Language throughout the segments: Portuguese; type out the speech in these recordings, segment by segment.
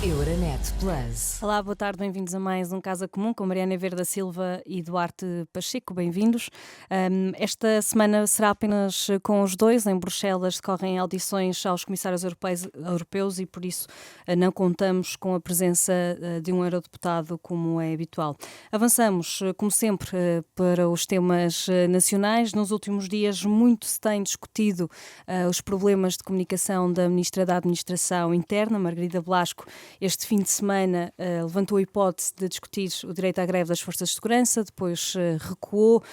Euronet Plus. Olá, boa tarde, bem-vindos a mais um Casa Comum com Mariana Verde da Silva e Duarte Pacheco, bem-vindos. Esta semana será apenas com os dois. Em Bruxelas decorrem audições aos comissários europeus e por isso não contamos com a presença de um eurodeputado como é habitual. Avançamos, como sempre, para os temas nacionais. Nos últimos dias muito se tem discutido os problemas de comunicação da Ministra da Administração Interna, Margarida Blasco. Este fim de semana levantou a hipótese de discutir o direito à greve das forças de segurança, depois recuou.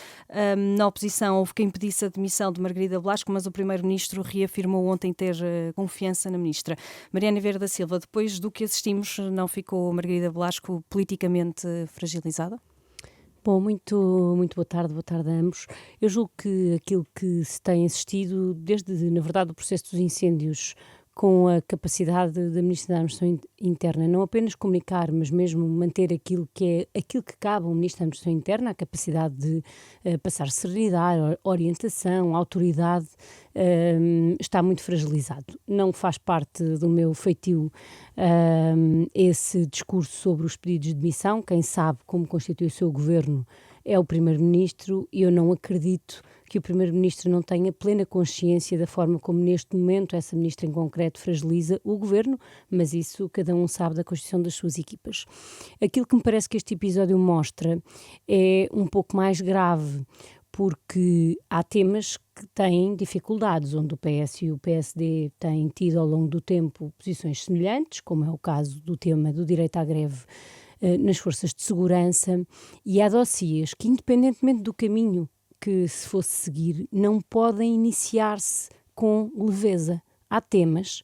Na oposição houve quem pedisse a demissão de Margarida Blasco, mas o Primeiro-Ministro reafirmou ontem ter confiança na Ministra. Mariana Verde da Silva, depois do que assistimos, não ficou Margarida Blasco politicamente fragilizada? Bom, muito boa tarde a ambos. Eu julgo que aquilo que se tem assistido, desde, na verdade, o processo dos incêndios, com a capacidade da Ministra da Administração Interna, não apenas comunicar, mas mesmo manter aquilo que cabe ao Ministro da Administração Interna, a capacidade de passar serenidade, orientação, autoridade, está muito fragilizado. Não faz parte do meu feitio esse discurso sobre os pedidos de demissão. Quem sabe como constitui o seu governo é o Primeiro-Ministro e eu não acredito que o Primeiro-Ministro não tenha plena consciência da forma como neste momento essa Ministra em concreto fragiliza o Governo, mas isso cada um sabe da constituição das suas equipas. Aquilo que me parece que este episódio mostra é um pouco mais grave, porque há temas que têm dificuldades, onde o PS e o PSD têm tido ao longo do tempo posições semelhantes, como é o caso do tema do direito à greve nas forças de segurança, e há dossiês que, independentemente do caminho que se fosse seguir, não podem iniciar-se com leveza. Há temas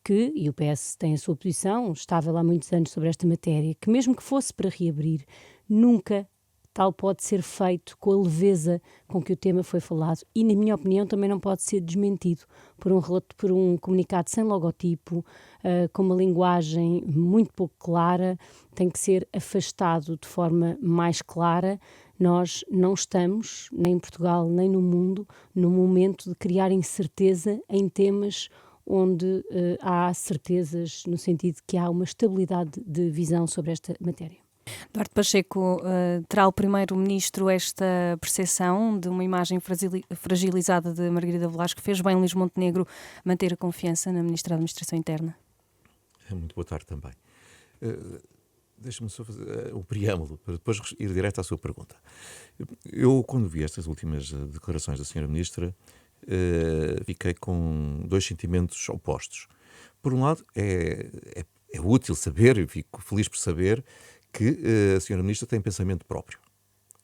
que, e o PS tem a sua posição, estável há muitos anos sobre esta matéria, que mesmo que fosse para reabrir, nunca tal pode ser feito com a leveza com que o tema foi falado e, na minha opinião, também não pode ser desmentido por um comunicado sem logotipo, com uma linguagem muito pouco clara, tem que ser afastado de forma mais clara. Nós não estamos, nem em Portugal, nem no mundo, no momento de criar incerteza em temas onde há certezas, no sentido de que há uma estabilidade de visão sobre esta matéria. Duarte Pacheco, terá o Primeiro-Ministro esta percepção de uma imagem fragilizada de Margarida Blasco? Fez bem Luís Montenegro manter a confiança na Ministra da Administração Interna? Muito boa tarde também. Deixe-me só fazer o preâmbulo, para depois ir direto à sua pergunta. Eu, quando vi estas últimas declarações da Sra. Ministra, fiquei com dois sentimentos opostos. Por um lado, é útil saber, e fico feliz por saber, que a Sra. Ministra tem pensamento próprio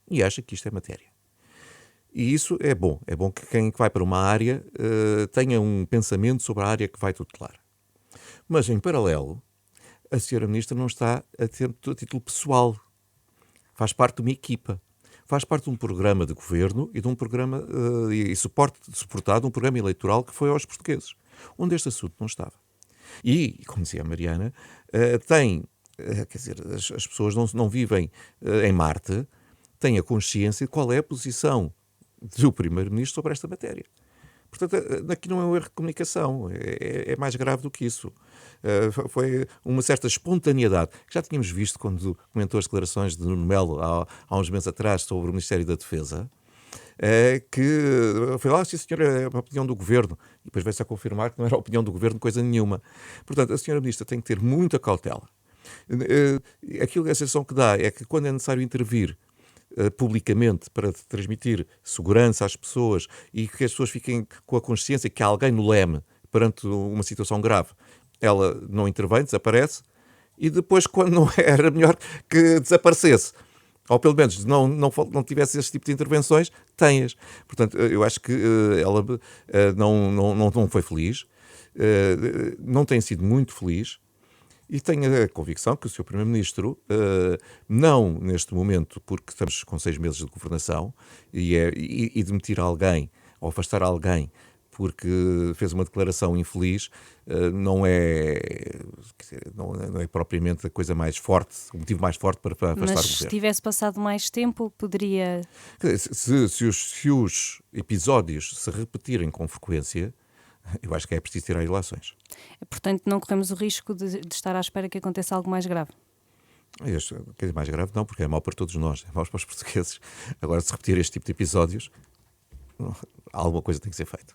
e acha que isto é matéria. E isso é bom. É bom que quem vai para uma área tenha um pensamento sobre a área que vai tutelar. Mas, em paralelo, a Sra. Ministra não está a título pessoal. Faz parte de uma equipa. Faz parte de um programa de governo e de um programa suportado de um programa eleitoral que foi aos portugueses, onde este assunto não estava. E, como dizia a Mariana, quer dizer, as pessoas não vivem em Marte, têm a consciência de qual é a posição do Primeiro-Ministro sobre esta matéria. Portanto, aqui não é um erro de comunicação, é mais grave do que isso. Foi uma certa espontaneidade, que já tínhamos visto quando comentou as declarações de Nuno Melo há uns meses atrás sobre o Ministério da Defesa, que foi lá, sim senhor, é uma opinião do Governo, e depois veio-se a confirmar que não era a opinião do Governo coisa nenhuma. Portanto, a Sra. Ministra tem que ter muita cautela. A sensação que dá é que quando é necessário intervir publicamente para transmitir segurança às pessoas e que as pessoas fiquem com a consciência que há alguém no leme perante uma situação grave, ela não intervém, desaparece, e depois, quando não era melhor que desaparecesse, ou pelo menos não tivesse esse tipo de intervenções, tem-as. Portanto, eu acho que ela não foi feliz, não tem sido muito feliz, e tenho a convicção que o Sr. Primeiro-Ministro, não neste momento, porque estamos com 6 meses de governação, e demitir alguém, ou afastar alguém, porque fez uma declaração infeliz, não é propriamente a coisa mais forte, o motivo mais forte para afastar o governo. Mas se tivesse passado mais tempo, poderia... Se os episódios se repetirem com frequência, eu acho que é preciso tirar ilações. Portanto, não corremos o risco de estar à espera que aconteça algo mais grave. Quer dizer, mais grave não, porque é mau para todos nós, é mau para os portugueses. Agora, se repetir este tipo de episódios, alguma coisa tem que ser feita.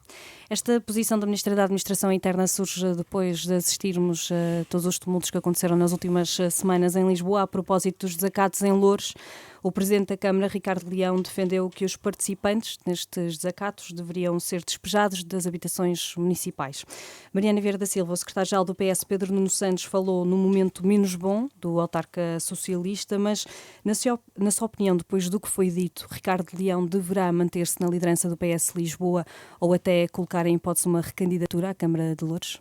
Esta posição da Ministra da Administração Interna surge depois de assistirmos a todos os tumultos que aconteceram nas últimas semanas em Lisboa, a propósito dos desacatos em Loures. O Presidente da Câmara, Ricardo Leão, defendeu que os participantes nestes desacatos deveriam ser despejados das habitações municipais. Mariana Vieira da Silva, o secretário-geral do PS, Pedro Nuno Santos, falou no momento menos bom do autarca socialista, mas, na sua opinião, depois do que foi dito, Ricardo Leão deverá manter-se na liderança do PS Lisboa ou até colocar em hipótese uma recandidatura à Câmara de Loures?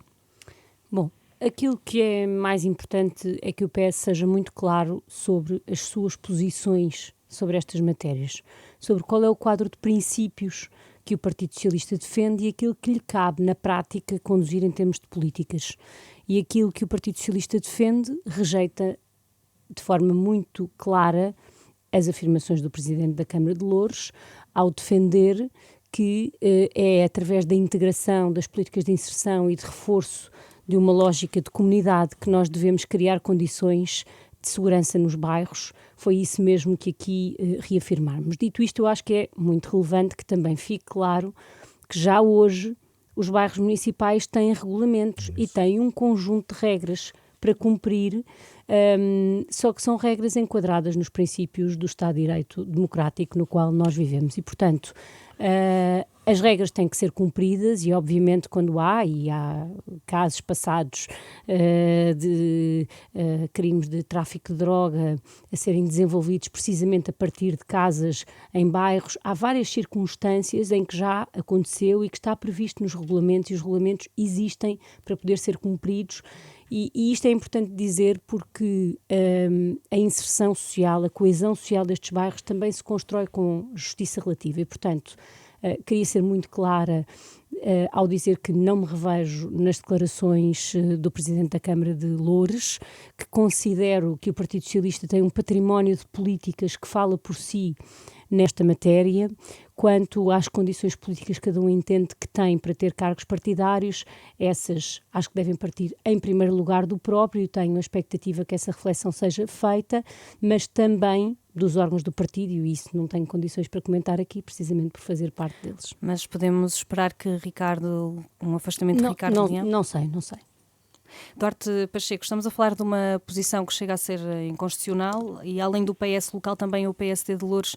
Bom, aquilo que é mais importante é que o PS seja muito claro sobre as suas posições sobre estas matérias, sobre qual é o quadro de princípios que o Partido Socialista defende e aquilo que lhe cabe na prática conduzir em termos de políticas. E aquilo que o Partido Socialista defende rejeita de forma muito clara as afirmações do Presidente da Câmara de Loures ao defender que é através da integração das políticas de inserção e de reforço de uma lógica de comunidade que nós devemos criar condições de segurança nos bairros. Foi isso mesmo que aqui reafirmarmos. Dito isto, eu acho que é muito relevante que também fique claro que já hoje os bairros municipais têm regulamentos e têm um conjunto de regras para cumprir, só que são regras enquadradas nos princípios do Estado de Direito democrático no qual nós vivemos e, portanto, as regras têm que ser cumpridas e, obviamente, quando há casos passados de crimes de tráfico de droga a serem desenvolvidos precisamente a partir de casas em bairros, há várias circunstâncias em que já aconteceu e que está previsto nos regulamentos e os regulamentos existem para poder ser cumpridos. E isto é importante dizer porque a inserção social, a coesão social destes bairros também se constrói com justiça relativa e, portanto, queria ser muito clara ao dizer que não me revejo nas declarações do Presidente da Câmara de Loures, que considero que o Partido Socialista tem um património de políticas que fala por si nesta matéria. Quanto às condições políticas que cada um entende que tem para ter cargos partidários, essas acho que devem partir em primeiro lugar do próprio, tenho a expectativa que essa reflexão seja feita, mas também dos órgãos do partido, e isso não tenho condições para comentar aqui, precisamente por fazer parte deles. Mas podemos esperar que um afastamento de Ricardo Leão? Não sei. Duarte Pacheco, estamos a falar de uma posição que chega a ser inconstitucional e, além do PS local, também o PSD de Loures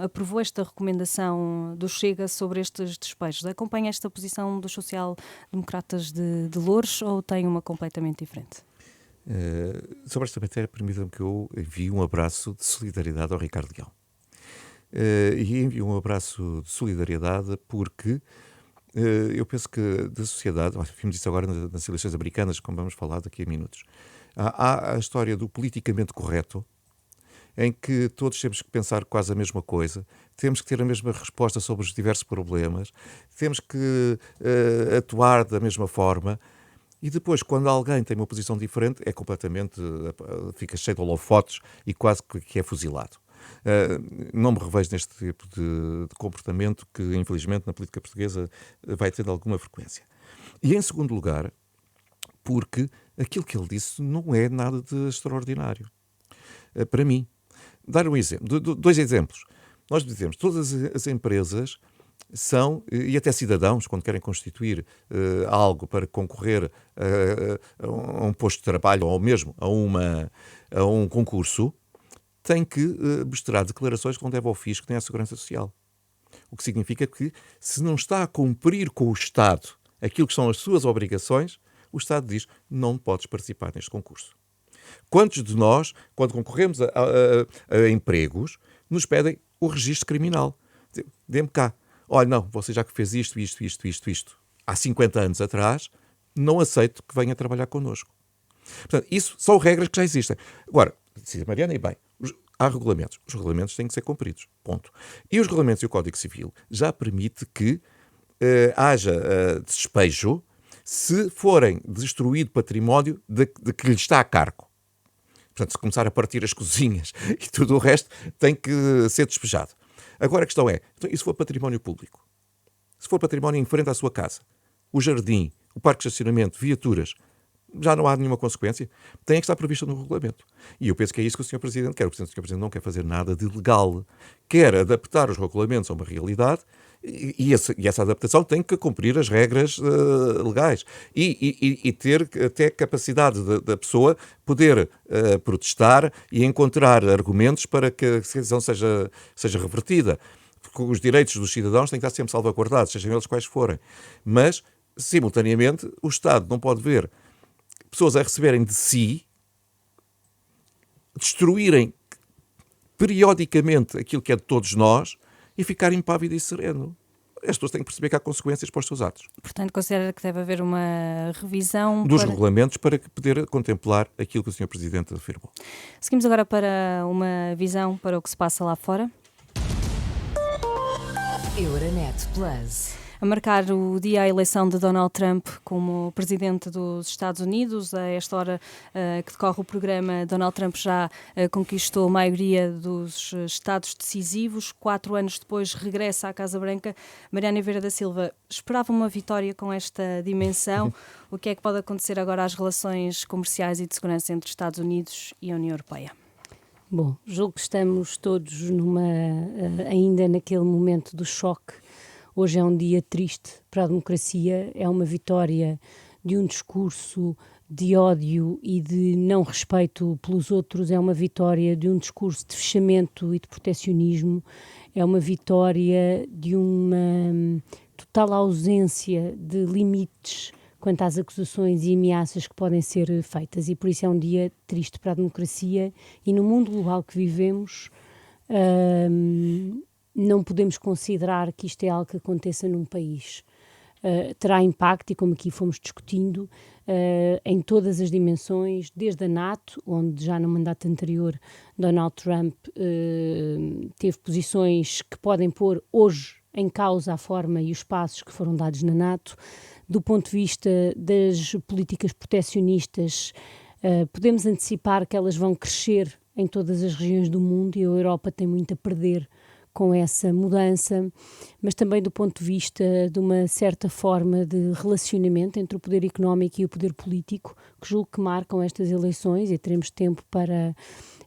aprovou esta recomendação do Chega sobre estes despejos. Acompanha esta posição dos social-democratas de Loures ou tem uma completamente diferente? Sobre esta matéria, permitam-me que eu envie um abraço de solidariedade ao Ricardo Leão. E envio um abraço de solidariedade porque eu penso que da sociedade, vimos isso agora nas eleições americanas, como vamos falar daqui a minutos, há a história do politicamente correto, em que todos temos que pensar quase a mesma coisa, temos que ter a mesma resposta sobre os diversos problemas, temos que atuar da mesma forma, e depois, quando alguém tem uma posição diferente, é completamente, fica cheio de holofotes e quase que é fuzilado. Não me revejo neste tipo de comportamento que, infelizmente, na política portuguesa vai tendo alguma frequência. E, em segundo lugar, porque aquilo que ele disse não é nada de extraordinário. Para mim, dar um exemplo, dois exemplos. Nós dizemos, todas as empresas são, e até cidadãos, quando querem constituir algo para concorrer a um posto de trabalho ou mesmo a um concurso, tem que mostrar declarações que não deve ao fisco nem à Segurança Social. O que significa que, se não está a cumprir com o Estado aquilo que são as suas obrigações, o Estado diz, não podes participar neste concurso. Quantos de nós, quando concorremos a empregos, nos pedem o registro criminal? Dê-me cá. Olha, não, você já que fez isto, há 50 anos atrás, não aceito que venha trabalhar connosco. Portanto, isso são regras que já existem. Agora, disse a Mariana, e bem, há regulamentos. Os regulamentos têm que ser cumpridos. Ponto. E os regulamentos e o Código Civil já permite que haja despejo se forem destruído património de que lhe está a cargo. Portanto, se começar a partir as cozinhas e tudo o resto, tem que ser despejado. Agora a questão é, então, e se for património público? Se for património em frente à sua casa? o jardim, o parque de estacionamento, viaturas, já não há nenhuma consequência, tem que estar prevista no regulamento. E eu penso que é isso que o Sr. Presidente quer. O Sr. Presidente não quer fazer nada de legal. Quer adaptar os regulamentos a uma realidade e essa adaptação tem que cumprir as regras legais. E ter até capacidade da pessoa poder protestar e encontrar argumentos para que a decisão seja revertida. Porque os direitos dos cidadãos têm que estar sempre salvaguardados, sejam eles quais forem. Mas, simultaneamente, o Estado não pode ver pessoas a receberem de si, destruírem periodicamente aquilo que é de todos nós e ficar impávido e sereno. As pessoas têm que perceber que há consequências para os seus atos. Portanto, considera que deve haver uma revisão dos regulamentos para poder contemplar aquilo que o Sr. Presidente afirmou. Seguimos agora para uma visão para o que se passa lá fora. Euronet Plus. A marcar o dia à eleição de Donald Trump como presidente dos Estados Unidos. A esta hora que decorre o programa, Donald Trump já conquistou a maioria dos estados decisivos. 4 anos depois regressa à Casa Branca. Mariana Vieira da Silva esperava uma vitória com esta dimensão. O que é que pode acontecer agora às relações comerciais e de segurança entre Estados Unidos e a União Europeia? Bom, julgo que estamos todos ainda naquele momento do choque. Hoje é um dia triste para a democracia, é uma vitória de um discurso de ódio e de não respeito pelos outros, é uma vitória de um discurso de fechamento e de protecionismo, é uma vitória de uma total ausência de limites quanto às acusações e ameaças que podem ser feitas, e por isso é um dia triste para a democracia. E no mundo global que vivemos, não podemos considerar que isto é algo que aconteça num país. Terá impacto, e como aqui fomos discutindo, em todas as dimensões, desde a NATO, onde já no mandato anterior Donald Trump teve posições que podem pôr hoje em causa a forma e os passos que foram dados na NATO. Do ponto de vista das políticas protecionistas, podemos antecipar que elas vão crescer em todas as regiões do mundo, e a Europa tem muito a perder com essa mudança, mas também do ponto de vista de uma certa forma de relacionamento entre o poder económico e o poder político, que julgo que marcam estas eleições, e teremos tempo para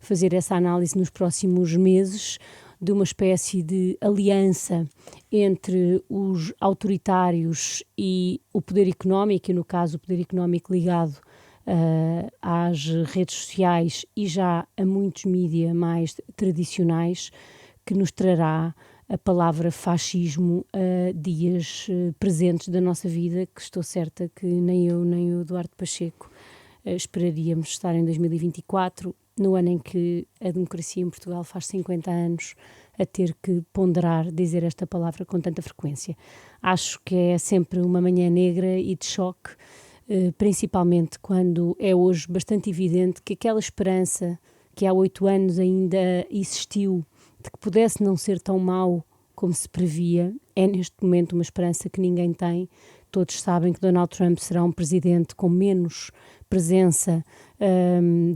fazer essa análise nos próximos meses, de uma espécie de aliança entre os autoritários e o poder económico, e no caso o poder económico ligado às redes sociais e já a muitos mídias mais tradicionais, que nos trará a palavra fascismo a dias presentes da nossa vida, que estou certa que nem eu nem o Eduardo Pacheco esperaríamos estar em 2024, no ano em que a democracia em Portugal faz 50 anos, a ter que ponderar dizer esta palavra com tanta frequência. Acho que é sempre uma manhã negra e de choque, principalmente quando é hoje bastante evidente que aquela esperança que há 8 anos ainda existiu, de que pudesse não ser tão mau como se previa, é neste momento uma esperança que ninguém tem. Todos sabem que Donald Trump será um presidente com menos presença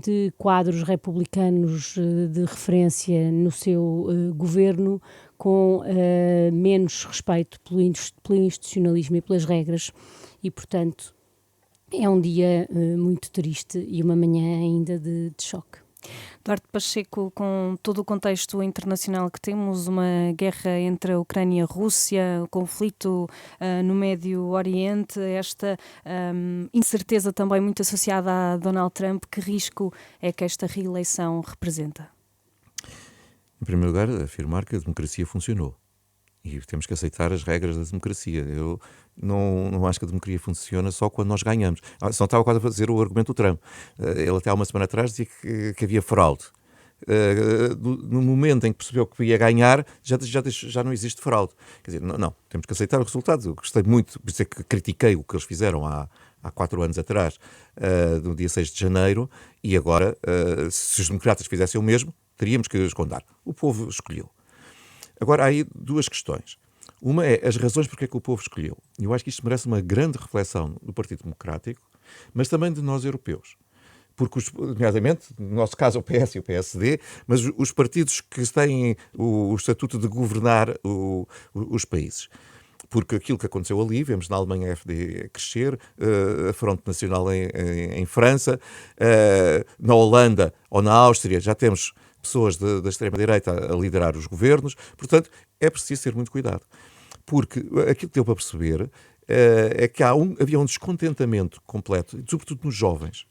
de quadros republicanos de referência no seu governo, com menos respeito pelo institucionalismo e pelas regras, e portanto é um dia muito triste e uma manhã ainda de choque. Eduardo Pacheco, com todo o contexto internacional que temos, uma guerra entre a Ucrânia e a Rússia, o conflito no Médio Oriente, esta incerteza também muito associada a Donald Trump, que risco é que esta reeleição representa? Em primeiro lugar, afirmar que a democracia funcionou. E temos que aceitar as regras da democracia. Eu não acho que a democracia funciona só quando nós ganhamos. Só estava quase a fazer o argumento do Trump. Ele até há uma semana atrás dizia que havia fraude. No momento em que percebeu que ia ganhar, já não existe fraude. Quer dizer, não, temos que aceitar o resultado. Eu gostei muito, por isso é que critiquei o que eles fizeram há 4 anos atrás, no dia 6 de janeiro, e agora, se os democratas fizessem o mesmo, teríamos que os condenar. O povo escolheu. Agora, há aí 2 questões. Uma é as razões porque é que o povo escolheu. Eu acho que isto merece uma grande reflexão do Partido Democrático, mas também de nós europeus. Porque, nomeadamente, no nosso caso, o PS e o PSD, mas os partidos que têm o estatuto de governar os países. porque aquilo que aconteceu ali, vemos na Alemanha a AfD crescer, a Fronte Nacional em França, na Holanda ou na Áustria já temos pessoas da extrema-direita a liderar os governos, portanto é preciso ter muito cuidado, porque aquilo que deu para perceber é que havia um descontentamento completo, sobretudo nos jovens,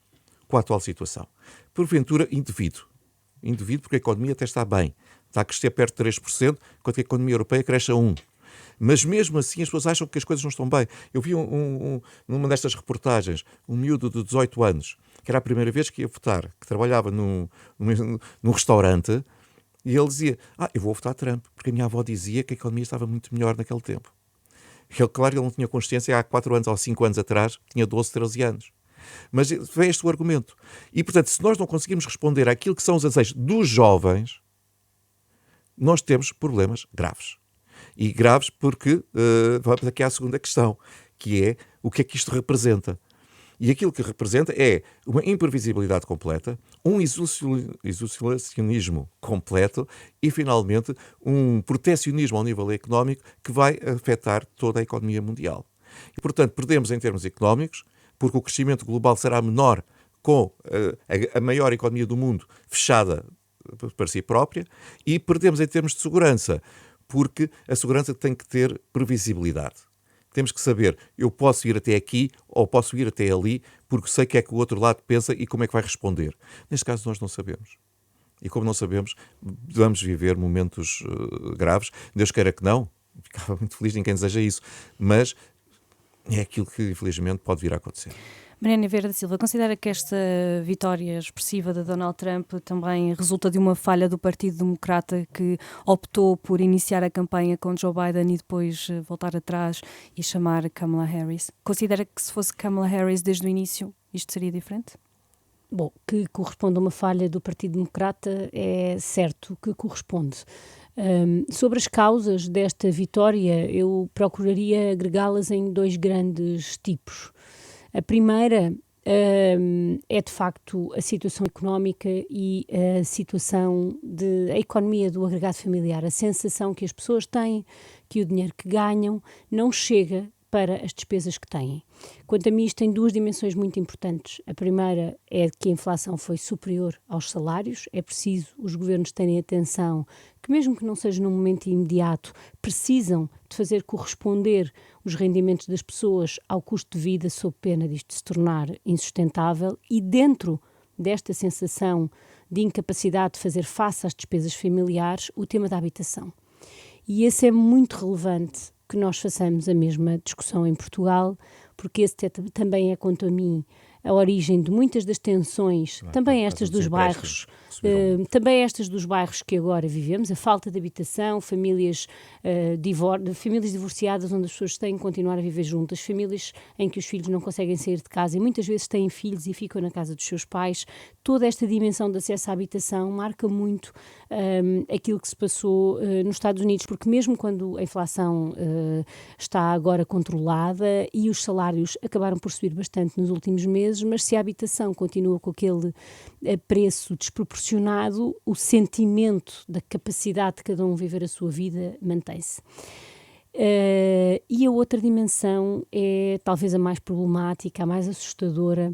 com a atual situação. Porventura, indevido porque a economia até está bem, está a crescer perto de 3%, enquanto que a economia europeia cresce a 1%. Mas mesmo assim as pessoas acham que as coisas não estão bem. Eu vi numa destas reportagens um miúdo de 18 anos, que era a primeira vez que ia votar, que trabalhava num restaurante, e ele dizia, eu vou votar Trump, porque a minha avó dizia que a economia estava muito melhor naquele tempo. Claro que ele não tinha consciência, há 4 anos ou 5 anos atrás, tinha 12, 13 anos. Mas vem este o argumento. E, portanto, se nós não conseguimos responder àquilo que são os anseios dos jovens, nós temos problemas graves. E graves porque vamos aqui à segunda questão, que é o que é que isto representa. E aquilo que representa é uma imprevisibilidade completa, um isolacionismo completo e, finalmente, um protecionismo ao nível económico que vai afetar toda a economia mundial. E, portanto, perdemos em termos económicos, porque o crescimento global será menor com a maior economia do mundo fechada para si própria, e perdemos em termos de segurança, porque a segurança tem que ter previsibilidade. Temos que saber, eu posso ir até aqui ou posso ir até ali, porque sei o que é que o outro lado pensa e como é que vai responder. Neste caso nós não sabemos. E como não sabemos, vamos viver momentos graves. Deus queira que não. Ficava muito feliz, ninguém deseja isso. Mas é aquilo que, infelizmente, pode vir a acontecer. Mariana Vieira da Silva, considera que esta vitória expressiva de Donald Trump também resulta de uma falha do Partido Democrata, que optou por iniciar a campanha com Joe Biden e depois voltar atrás e chamar Kamala Harris? Considera que se fosse Kamala Harris desde o início, isto seria diferente? Bom, que corresponde a uma falha do Partido Democrata é certo que corresponde. Sobre as causas desta vitória, eu procuraria agregá-las em 2 grandes tipos. A primeira é, de facto, a situação económica e a situação a economia do agregado familiar. A sensação que as pessoas têm que o dinheiro que ganham não chega para as despesas que têm. Quanto a mim, isto tem 2 dimensões muito importantes. A primeira é que a inflação foi superior aos salários. É preciso os governos terem atenção que, mesmo que não seja num momento imediato, precisam de fazer corresponder os rendimentos das pessoas ao custo de vida, sob pena disto se tornar insustentável. E dentro desta sensação de incapacidade de fazer face às despesas familiares, o tema da habitação. E esse é muito relevante que nós façamos a mesma discussão em Portugal, porque esse também é, quanto a mim, a origem de muitas das tensões, também estas dos bairros, que agora vivemos, a falta de habitação, famílias divorciadas onde as pessoas têm que continuar a viver juntas, famílias em que os filhos não conseguem sair de casa e muitas vezes têm filhos e ficam na casa dos seus pais. Toda esta dimensão de acesso à habitação marca muito aquilo que se passou nos Estados Unidos, porque mesmo quando a inflação está agora controlada e os salários acabaram por subir bastante nos últimos meses, mas se a habitação continua com aquele preço desproporcionado, o sentimento da capacidade de cada um viver a sua vida mantém-se. E a outra dimensão é talvez a mais problemática, a mais assustadora.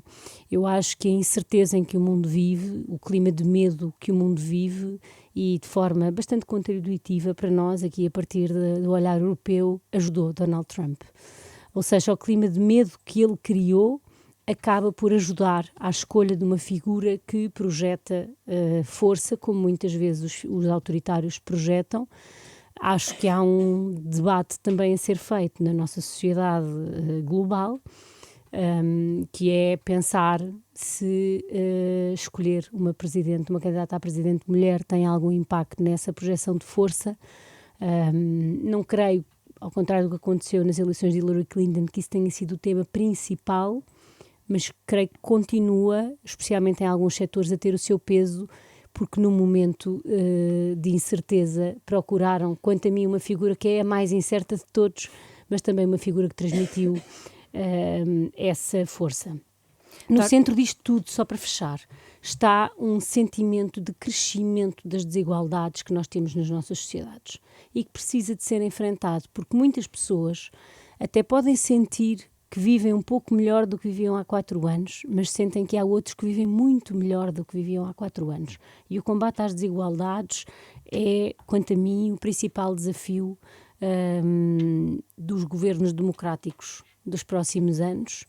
Eu acho que a incerteza em que o mundo vive, o clima de medo que o mundo vive, e de forma bastante contraintuitiva para nós, aqui a partir do olhar europeu, ajudou Donald Trump. Ou seja, o clima de medo que ele criou acaba por ajudar à escolha de uma figura que projeta força, como muitas vezes os autoritários projetam. Acho que há um debate também a ser feito na nossa sociedade global, que é pensar se escolher uma candidata a presidente mulher tem algum impacto nessa projeção de força. Não creio, ao contrário do que aconteceu nas eleições de Hillary Clinton, que isso tenha sido o tema principal, mas creio que continua, especialmente em alguns setores, a ter o seu peso, porque no momento de incerteza procuraram, quanto a mim, uma figura que é a mais incerta de todos, mas também uma figura que transmitiu essa força. No centro disto tudo, só para fechar, está um sentimento de crescimento das desigualdades que nós temos nas nossas sociedades e que precisa de ser enfrentado, porque muitas pessoas até podem sentir que vivem um pouco melhor do que viviam há 4 anos, mas sentem que há outros que vivem muito melhor do que viviam há 4 anos. E o combate às desigualdades é, quanto a mim, o principal desafio dos governos democráticos dos próximos anos,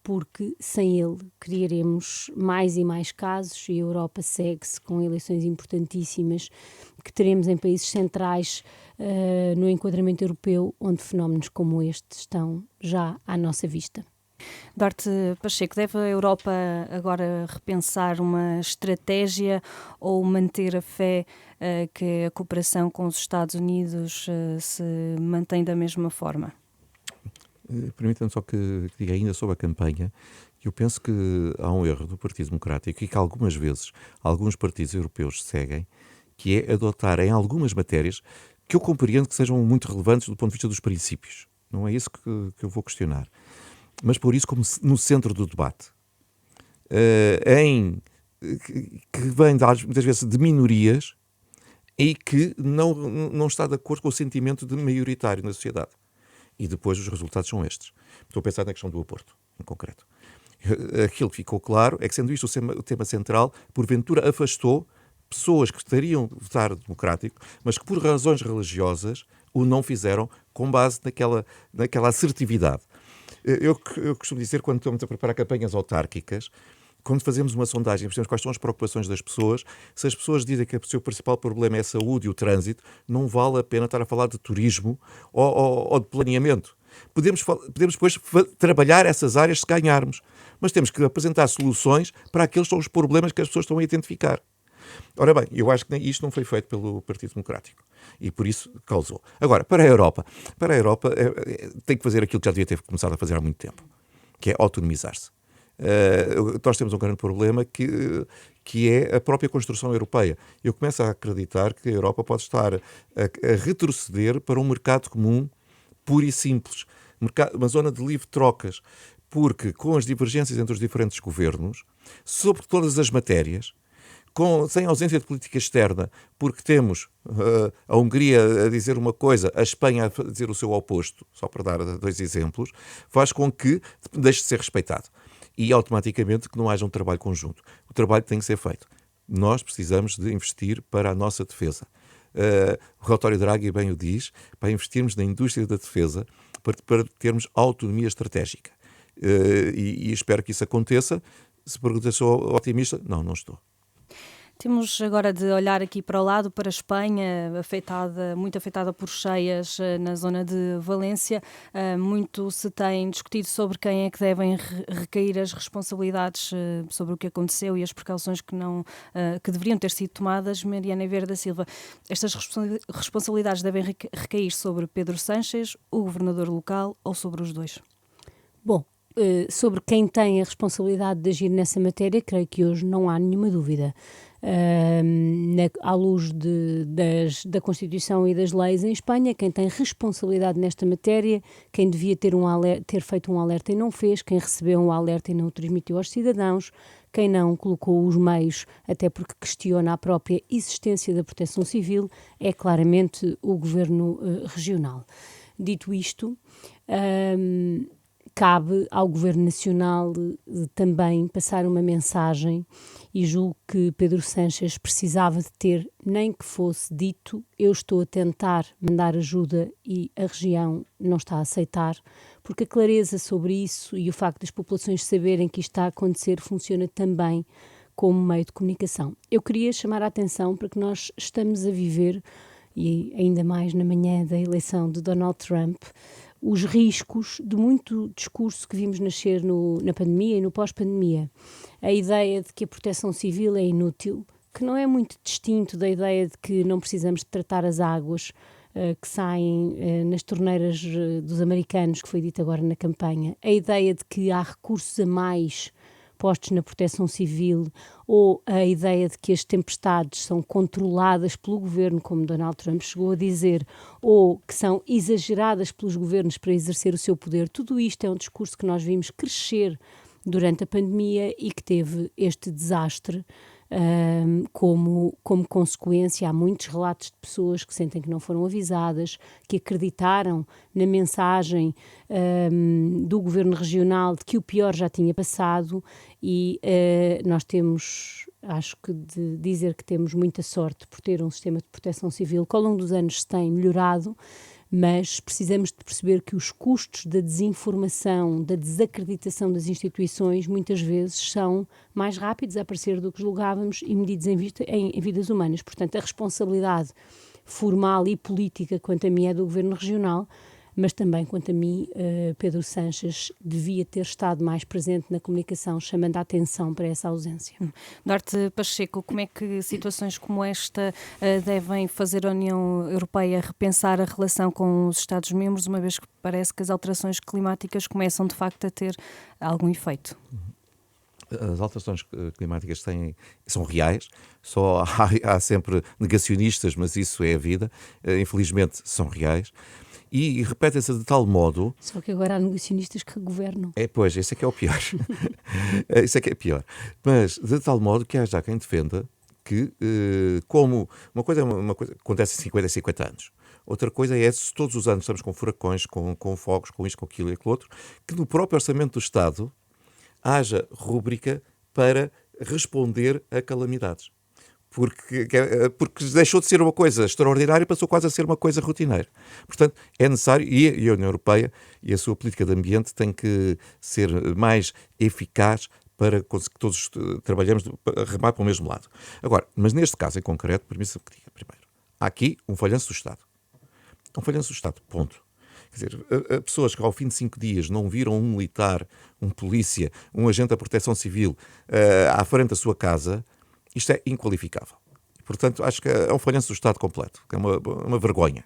porque sem ele criaremos mais e mais casos e a Europa segue-se com eleições importantíssimas que teremos em países centrais no enquadramento europeu, onde fenómenos como este estão já à nossa vista. Duarte Pacheco, deve a Europa agora repensar uma estratégia ou manter a fé que a cooperação com os Estados Unidos se mantém da mesma forma? Permita-me só que diga ainda sobre a campanha. Eu penso que há um erro do Partido Democrático e que algumas vezes alguns partidos europeus seguem, que é adotar em algumas matérias que eu compreendo que sejam muito relevantes do ponto de vista dos princípios. Não é isso que eu vou questionar. Mas pôr isso como no centro do debate. Que vem muitas vezes de minorias e que não está de acordo com o sentimento de maioritário na sociedade. E depois os resultados são estes. Estou a pensar na questão do aborto, em concreto. Aquilo que ficou claro é que, sendo isto o tema central, porventura afastou pessoas que estariam de votar democrático, mas que por razões religiosas o não fizeram com base naquela assertividade. Eu costumo dizer, quando estamos a preparar campanhas autárquicas, quando fazemos uma sondagem e percebemos quais são as preocupações das pessoas, se as pessoas dizem que o seu principal problema é a saúde e o trânsito, não vale a pena estar a falar de turismo ou de planeamento. Podemos depois trabalhar essas áreas se ganharmos, mas temos que apresentar soluções para aqueles que são os problemas que as pessoas estão a identificar. Ora bem, eu acho que isto não foi feito pelo Partido Democrático e por isso causou. Agora, para a Europa tem que fazer aquilo que já devia ter começado a fazer há muito tempo, que é autonomizar-se. Nós temos um grande problema que é a própria construção europeia. Eu começo a acreditar que a Europa pode estar a retroceder para um mercado comum puro e simples, uma zona de livre trocas, porque com as divergências entre os diferentes governos, sobre todas as matérias, sem ausência de política externa, porque temos a Hungria a dizer uma coisa, a Espanha a dizer o seu oposto, só para dar 2 exemplos, faz com que deixe de ser respeitado. E automaticamente que não haja um trabalho conjunto. O trabalho tem que ser feito. Nós precisamos de investir para a nossa defesa. O relatório Draghi bem o diz, para investirmos na indústria da defesa, para termos autonomia estratégica. E espero que isso aconteça. Se pergunta se sou otimista, não estou. Temos agora de olhar aqui para o lado, para a Espanha, muito afetada por cheias na zona de Valência. Muito se tem discutido sobre quem é que devem recair as responsabilidades sobre o que aconteceu e as precauções que deveriam ter sido tomadas. Mariana Vieira da Silva, estas responsabilidades devem recair sobre Pedro Sánchez, o governador local, ou sobre os dois? Bom, sobre quem tem a responsabilidade de agir nessa matéria, creio que hoje não há nenhuma dúvida. À luz da Constituição e das leis em Espanha, quem tem responsabilidade nesta matéria, quem devia ter feito um alerta e não fez, quem recebeu um alerta e não o transmitiu aos cidadãos, quem não colocou os meios, até porque questiona a própria existência da Proteção Civil, é claramente o Governo regional. Dito isto, cabe ao Governo Nacional também passar uma mensagem e julgo que Pedro Sánchez precisava de ter, nem que fosse dito, eu estou a tentar mandar ajuda e a região não está a aceitar, porque a clareza sobre isso e o facto das populações saberem que isto está a acontecer funciona também como meio de comunicação. Eu queria chamar a atenção para que nós estamos a viver, e ainda mais na manhã da eleição de Donald Trump, os riscos de muito discurso que vimos nascer na pandemia e no pós-pandemia. A ideia de que a proteção civil é inútil, que não é muito distinto da ideia de que não precisamos de tratar as águas que saem nas torneiras dos americanos, que foi dito agora na campanha. A ideia de que há recursos a mais postos na proteção civil, ou a ideia de que as tempestades são controladas pelo governo, como Donald Trump chegou a dizer, ou que são exageradas pelos governos para exercer o seu poder. Tudo isto é um discurso que nós vimos crescer durante a pandemia e que teve este desastre como consequência. Há muitos relatos de pessoas que sentem que não foram avisadas, que acreditaram na mensagem do Governo Regional de que o pior já tinha passado e nós temos, acho que de dizer que temos muita sorte por ter um sistema de proteção civil que ao longo dos anos se tem melhorado, mas precisamos de perceber que os custos da desinformação, da desacreditação das instituições, muitas vezes são mais rápidos a aparecer do que julgávamos e medidos em vidas humanas. Portanto, a responsabilidade formal e política, quanto a mim, é do Governo Regional, mas também, quanto a mim, Pedro Sanches devia ter estado mais presente na comunicação, chamando a atenção para essa ausência. Duarte Pacheco, como é que situações como esta devem fazer a União Europeia repensar a relação com os Estados-membros, uma vez que parece que as alterações climáticas começam, de facto, a ter algum efeito? As alterações climáticas são reais, só há sempre negacionistas, mas isso é a vida. Infelizmente, são reais. E repetem-se de tal modo... Só que agora há negacionistas que governam. Pois, esse é que é o pior. Isso é que é pior. Mas de tal modo que há já quem defenda que, como uma coisa acontece em 50 e 50 anos, outra coisa é se todos os anos estamos com furacões, com fogos, com isto, com aquilo e aquilo outro, que no próprio Orçamento do Estado haja rúbrica para responder a calamidades. Porque deixou de ser uma coisa extraordinária e passou quase a ser uma coisa rotineira. Portanto, é necessário, e a União Europeia e a sua política de ambiente tem que ser mais eficaz para que todos trabalhemos para remar para o mesmo lado. Agora, mas neste caso em concreto, permita-me que diga primeiro, há aqui um falhanço do Estado. Um falhanço do Estado, ponto. Quer dizer, pessoas que ao fim de 5 dias não viram um militar, um polícia, um agente da proteção civil à frente da sua casa, isto é inqualificável. Portanto, acho que é um falhanço do Estado completo, que é uma vergonha.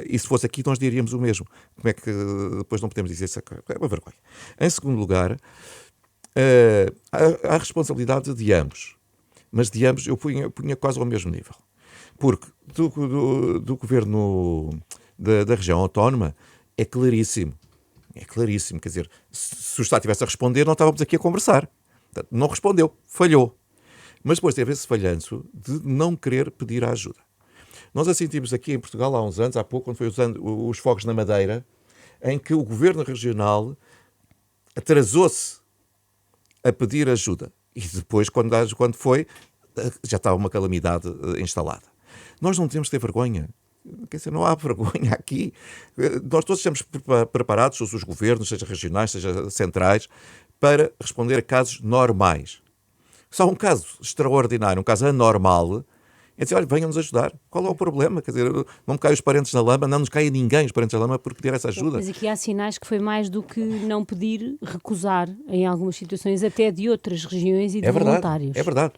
E se fosse aqui, nós diríamos o mesmo. Como é que depois não podemos dizer isso? É uma vergonha. Em segundo lugar, há a responsabilidade de ambos. Mas de ambos eu punha quase ao mesmo nível. Porque do governo da região autónoma é claríssimo. É claríssimo. Quer dizer, se o Estado estivesse a responder, não estávamos aqui a conversar. Portanto, não respondeu. Falhou. Mas depois teve esse falhanço de não querer pedir a ajuda. Nós assentimos aqui em Portugal há uns anos, há pouco, quando foi usando os fogos na Madeira, em que o governo regional atrasou-se a pedir ajuda. E depois, quando foi, já estava uma calamidade instalada. Nós não temos de ter vergonha. Quer dizer, não há vergonha aqui. Nós todos estamos preparados, todos os governos, seja regionais, seja centrais, para responder a casos normais. Só um caso extraordinário, um caso anormal, é dizer, olha, venham-nos ajudar. Qual é o problema? Quer dizer, não me caem os parentes na lama, não nos caia ninguém os parentes na lama por pedir essa ajuda. Mas aqui há sinais que foi mais do que não pedir, recusar em algumas situações, até de outras regiões e de voluntários. É verdade.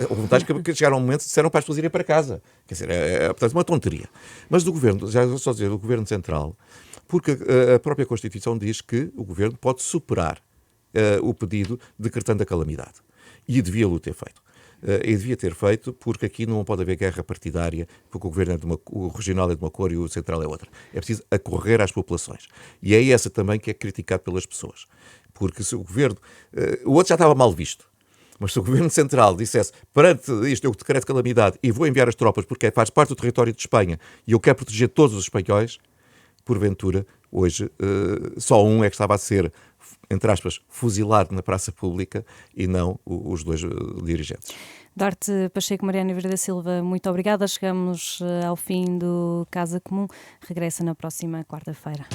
Voluntários que chegaram a um momento e disseram para as pessoas irem para casa. Quer dizer, portanto, uma tonteria. Mas do governo, já vou só dizer, do governo central, porque a própria Constituição diz que o governo pode superar o pedido decretando a calamidade. E devia-lo ter feito. E devia ter feito porque aqui não pode haver guerra partidária, porque o governo o regional é de uma cor e o central é outra. É preciso acorrer às populações. E é essa também que é criticado pelas pessoas. Porque se o governo... o outro já estava mal visto. Mas se o governo central dissesse, perante isto eu decreto calamidade e vou enviar as tropas porque faz parte do território de Espanha e eu quero proteger todos os espanhóis, porventura, hoje, só um é que estava a ser, entre aspas, fuzilado na praça pública e não os dois dirigentes. Duarte Pacheco, Mariana Vieira da Silva, muito obrigada. Chegamos ao fim do Casa Comum. Regressa na próxima quarta-feira.